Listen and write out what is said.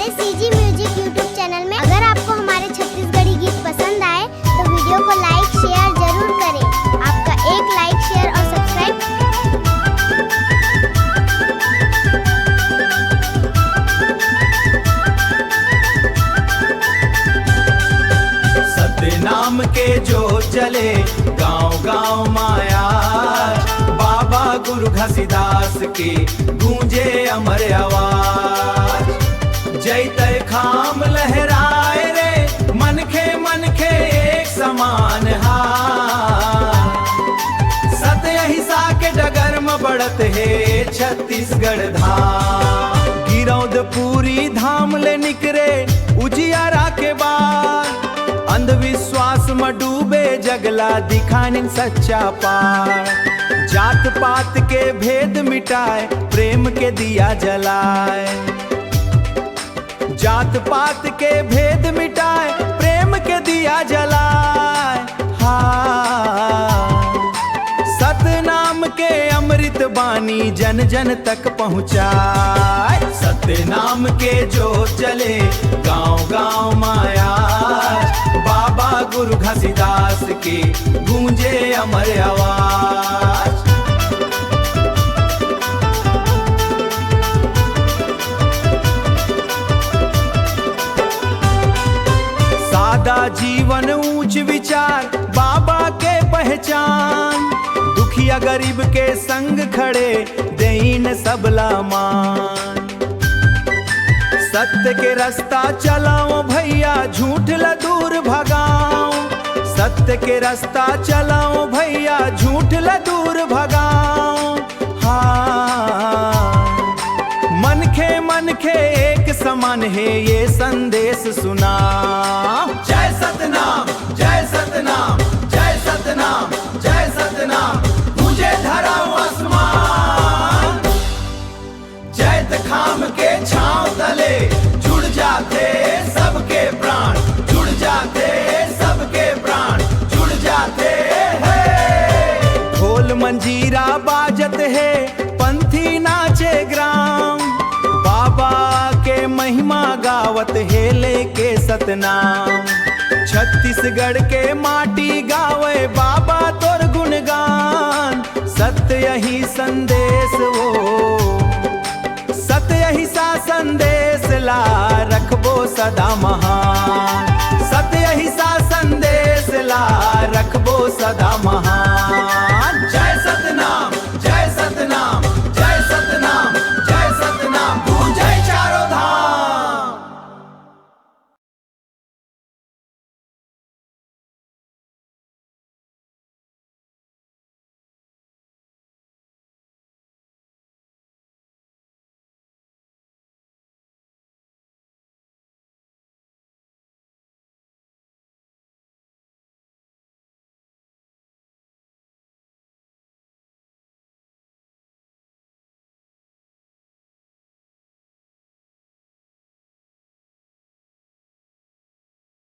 हमारे CG music YouTube channel में। अगर आपको हमारे छत्तीसगढ़ी गीत पसंद आए तो वीडियो को लाइक शेयर जरूर करें। आपका एक लाइक शेयर और सब्सक्राइब सत्य नाम के जो चले गांव गांव माया, बाबा गुरु घसीदास की गूंजे अमर आवाज। जय तय खाम लहराए रे, मनखे एक समान हार। सत्य अहिंसा के डगर में बढ़त है छत्तीसगढ़ धाम। गिरौदपुरी धाम ले निकरे उजियारा के बाद, अंधविश्वास में डूबे जगला दिखाने सच्चा पार। जात पात के भेद मिटाए, प्रेम के दिया जलाए। जात पात के भेद मिटाए, प्रेम के दिया जलाए। सतनाम के अमृत बानी जन जन तक पहुँचाए। सत्य नाम के जो चले गांव गांव माया, बाबा गुरु घसीदास की गूंजे अमर आवाज। सादा जीवन ऊंच विचार बाबा के पहचान। दुखिया गरीब के संग खड़े दीन सबला मान। सत्य के रास्ता चलाओ भैया, झूठ ला दूर भगाओ। सत्य के रास्ता चलाओ भैया, झूठ ला दूर भगाओ। मनखे एक समान है, ये संदेश सुना। जय सतनाम जय सतनाम जय सतनाम जय सतनाम, मुझे धरा आसमान। जैत खाम के छांव तले जुड़ जाते सबके प्राण, जुड़ जाते सबके प्राण, जुड़ जाते हैं। ढोल मंजीरा बाजत है, पंथी नाचे ग्राम। बाबा के महिमा गावत है लेके सतनाम। छत्तीसगढ़ के माटी गावे बाबा तोर गुणगान। सत्य यही संदेश वो, सत्य यही सा संदेश ला रखबो सदा मान।